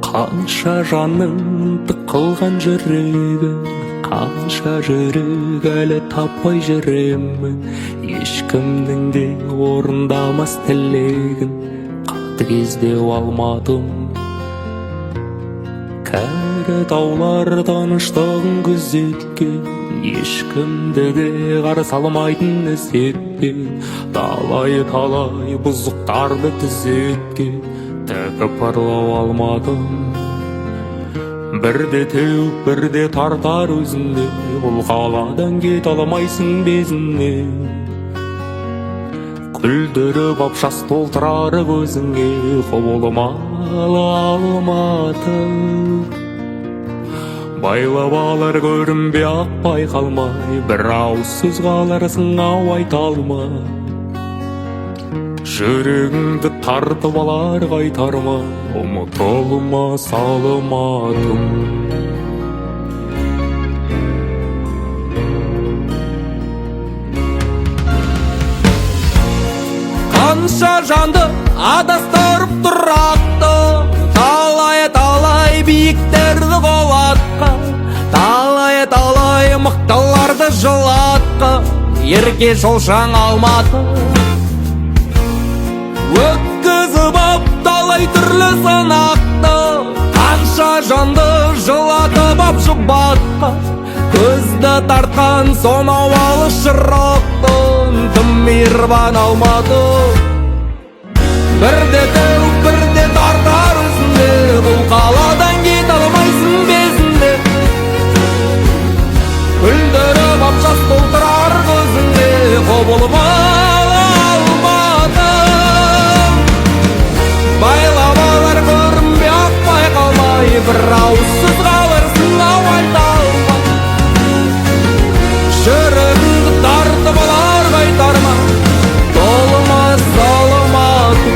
Қанша жаныңды қылған жүрегім, қанша жүрек әлі таппай жүремін. Ешкімнің де орындамас тілегін қатыгездеу алмадым. Кәрі таулар тыныштығын күзеткен, ешкімді де қарсы алмайтын ізетпен. Талай бұзықтарды түзеткен, тәкіп барлау алмадым. Бірде теуіп бірде тартар өзіңде, бұл қаладан кете алмайсың безіне. Күлдіріп ап жас толтырар көзіңе, құбылмалы алматым. Байлап алар көрінбей ақ байқалмай, бір ауыз сөз қаларсың ау айта алмай. Жүрегіңді тартып алар қайтарма, ұмытылмас алматым. Қанша жанды адастырып тұраттым, талай биіктерді қолатқан, талай мықтыларды жылатқан, ерке жолшаң Алматы. Өткізіп ап талай түрлі сынақты, қанша жанды жылатып ап жұбатқан, көзді тартқан сонау алыс жырақтың тым мейірбан Алматы. Бірде теуіп бірде тартар өзіңде, бұл қаладан кете алмайсың безінде. Күлдіріп ап жас толтырар көзіңде, құбылмалы Алматы. Байлап алар көрінбей ақ байқалмай, бір ауыз сөз қаларсың ау айта алмай. Жүрегіңді тартып алар қайтарма, толмас Алматы.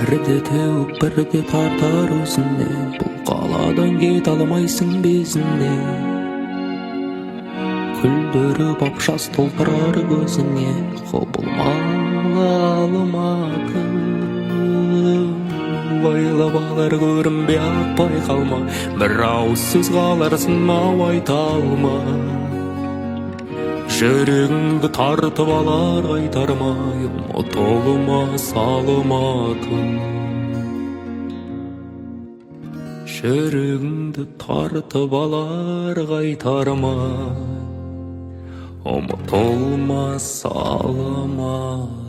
Бірде теуіп бірде тартар өзіне, бұл қаладан кете алмайсың безіне. Күлдіріп ап жас толтырар көзіңе, құбылмалы Алматы. Байлап алар көрінбей ақ байқалмай, бір ауыз сөз қаларсың ау айта алмай. Жүрегіңді тартып алар қайтармай, ұмытылмас Алматым. Жүрегіңді тартып алар қайтармай, ұмытылмас Алматым.